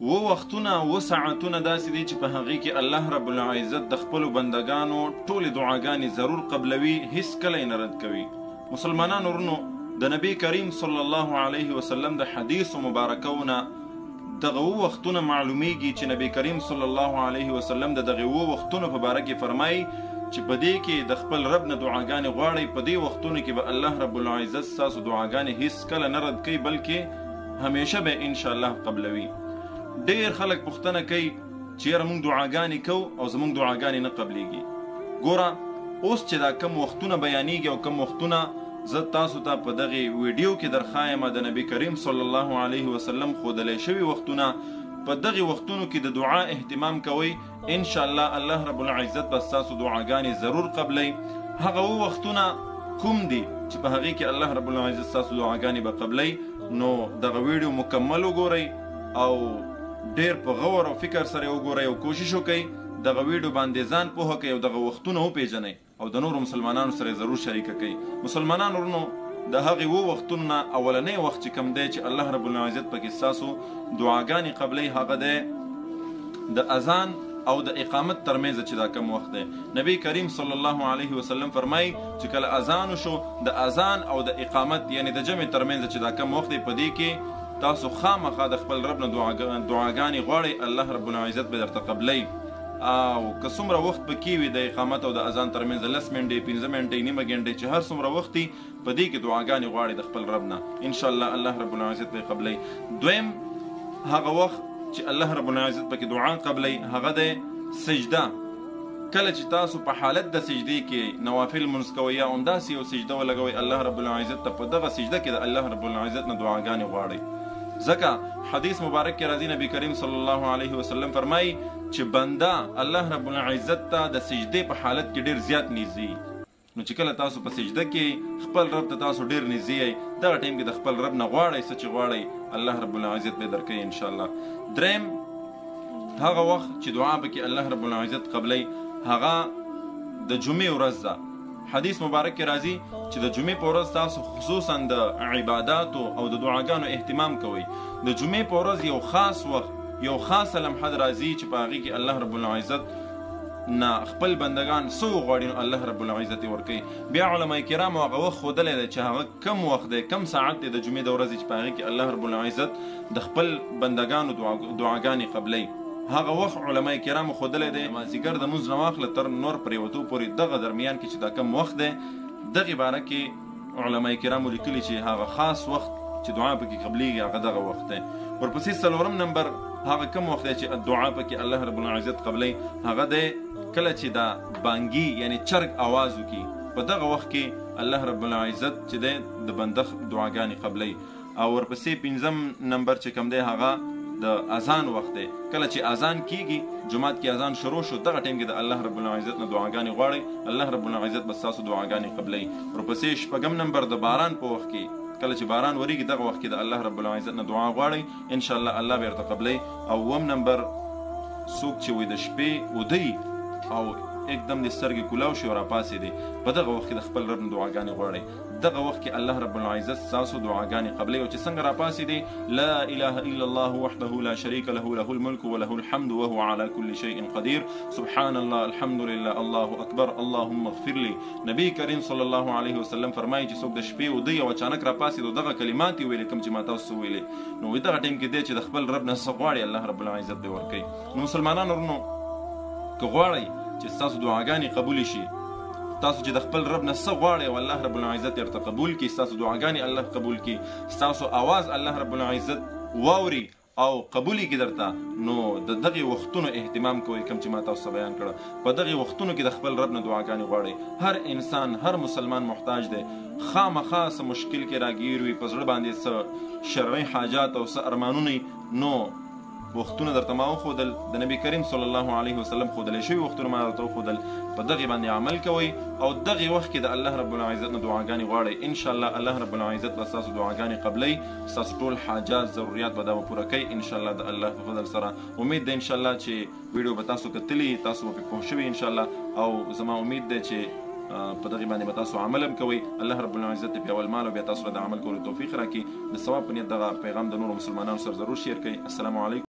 وختونه ساعتونه داسې دي چې په هغې کې الله رب العزت د خپلو بندګانو ټولې دعاګانې ضرور قبلوي، هیڅ کله یې نه رد کوي. مسلمانانو ورونو، د نبی کریم صلی الله علیه وسلم د حدیثو مبارکونه دغه وختونه معلومیږي چې نبی کریم صلی الله علیه وسلم د دغه وختونو په باره کې فرمایي چې په دې کې د خپل رب نه دعاګانې غواړئ، په دې وختونو کې به الله رب العزت ستاسو دعاګانې هیڅ کله نه رد کوي، بلکې همیشه به انشاءالله قبلوي. ډېر خلک پوښتنه کوي چې یاره موږ دعاګانې کوو او زموږ دعاګانې نه قبلیږي. ګوره اوس چې دا کم وختونه بیانیږي او کم وختونه زه تاسو ته په دغه ویډیو کې درښایم د نبی کریم صلی الله علیه وسلم ښودلی شوي وختونه، په دغه وختونو کې د دعا اهتمام کوئ، انشاءالله الله رب العزت به ستاسو دعاګانې ضرور قبلی. هغه وختونه کوم دي چې په هغې کې الله رب العزت ستاسو دعاګانې به قبلی، نو دغه ویډیو مکمل وګورئ او ډېر په غور او فکر سره وګورئ او کوشش وکئ دغه ویډیو باندې ځان پوهه کوئ او دغه وختونه وپېژنئ او د نورو مسلمانانو سره ضرور شریکه کوئ. مسلمانانو ورونو، د هغې وختونو نه اولنی وخت چې کوم دی چې الله رب العزت پکې ستاسو دعاګانې قبلی، هغه دی د اذان او د اقامت ترمنځ چې دا کم وخت دی. نبی کریم صلی الله علیه وسلم فرمایي چې کله اذان وشو، د اذان او د اقامت یعنی د جمع ترمنځ چې دا کم وخت دی، په دې کې تاسو خامخا د خپل رب نه دعاګانې غواړئ، الله رب العزت به درته قبلی. او که څومره وخت پکې وي د اقامت او د اذان ترمنځ 10 منټې 15 منټې نیمه ګنټې چې هر څومره وخت وي، په دې کې دعاګانې غواړئ د خپل رب نه، انشاءالله الله رب العزت به قبلی. دویم هغه وخت چې الله رب العزت پکې دعا قبلی هغه دی سجده. کله چې تاسو په حالت د سجدې کې نوافل لمونځ کوئ یا همداسې یو سجده ولګوئ، الله رب العزت ته په دغه سجده کې د الله رب العزت نه دعاګانې غواړئ. ځکه حدیث مبارک کې راځي نبی کریم صلی الله علیه وسلم فرمایي چې بنده الله رب العزت ته د سجدې په حالت کې ډېر زیات نږدې. نو چې کله تاسو په سجده کې خپل رب ته تاسو ډېر نږدې یئ، دغه ټایم کې د خپل رب نه غواړئ څه چې غواړئ، الله رب العزت به درکوي انشاءالله. دریم هغه وخت چې دعا پکې الله رب العزت قبلی هغه د جمعې ورځ ده. حدیث مبارک کې راځي چې د جمعې په ورځ تاسو خصوصا د عباداتو او د دعاګانو اهتمام کوئ. د جمعې په ورځ یو خاص وخت، یو خاصه لمحه راځي چې په هغې کې الله رب العزت نه خپل بندگان څه وغواړي نو الله رب العزت یې ورکوي. بیا علما کرامو هغه وخت ښودلی دی چې هغه کم وخت دی، کم ساعت دی د جمعې د ورځې چې په هغې کې الله رب العزت د خپل بندگانو دعاګانې قبلی. هغه وخت علما کرامو ښودلی دی مازدیګر د لمونځ نه واخله تر نور پرېوتو پورې دغه درمیان کې چې دا کم وخت دی، دغې باره کې علما کرامو لیکلي چې هغه خاص وخت چې دعا پکې قبلیږي هغه دغه وخت دی. ورپسې څلورم نمبر هغه کم وخت دی چې دعا پکې الله رب العزت قبلی، هغه دی کله چې دا بانګي یعنی چرګ آواز وکړي، په دغه وخت کې الله رب العزت چې دی د بنده دعاګانې قبلی. او ورپسې پنځم نمبر چې کم دی هغه د اذان وخت دی. کله چې اذان کیږي، جماعت کې اذان شروع شو، دغه ټایم کې د الله رب العزت نه دعاګانې غواړئ، الله رب العزت به ستاسو دعاګانې قبلی. ورپسې شپږم نمبر د باران په وخت کې، کله چې باران وریږي دغه وخت کې د الله رب العزت نه دعا غواړئ، انشاءالله الله به ورته قبلی. او اووم نمبر څوک چې وي د شپې ودی او एकदम د سترګې کولاو شي او راپاسېدې، په دغه وخت کې د خپل رب نه دعاګانې غواړئ. دغه وخت کې الله رب العزت ستاسو دعاګانې قبلی. او چې څنګه راپاسېدې لا اله الا الله وحده لا شریک له له الملک وله الحمد وهو على كل شيء قدير سبحان الله الحمد لله الله اکبر اللهم اغفر لي. نبی کریم صلی الله علیه وسلم فرمایي چې څوک د شپې ودی او اچانک راپاسېد او دغه کلمات یې ویلې کوم چې ما تاسو ویلې، نو دغه ټایم کې دی چې د خپل رب نه څه غواړي الله رب العزت به ورکوي. نو مسلمانانو ورونو، که غواړئ چې ستاسو دعاګانې قبولې شي، تاسو چې د خپل رب نه څه غواړئ او الله رب العزت یې ورته قبول کړي، ستاسو دعاګانې الله قبول کړي، ستاسو اواز الله رب العزت واوري او قبولی کې درته، نو د دغې وختونو اهتمام کوئ کوم چې ما تاسو بیان کړه. په دغې وختونو کې د خپل رب نه دعاګانې غواړئ. هر انسان، هر مسلمان محتاج دی، خامخا څه مشکل کې راګیر وي، په زړه باندې څه شرعي حاجات او څه ارمانونه، نو وختونه درته ما وښودل، د نبی کریم صلی الله علیه وسلم ښودلی شوي وختونه ما درته وښودل، په دغې باندې عمل کوئ او دغې وخت کې د الله رب العزت نه دعاګانې غواړئ. انشاءالله الله رب العزت به ستاسو دعاګانې قبلی، ستاسو ټول حاجات ضروریات به دا به پوره کوي انشاءالله د الله په فضل سره. امید ده انشاءالله چې ویډیو به تاسو کتلي، تاسو به پرې پوه شوي انشاءالله، او زما امید ده چې په دغې باندې به تاسو عمل هم کوئ. الله رب العزت په اول مال او بیا تاسو له د عمل کولو توفیق راکړي. د ثواب په نیت دغه پیغام د نورو مسلمانانو سره ضرور شیر کړئ. السلام علیکم.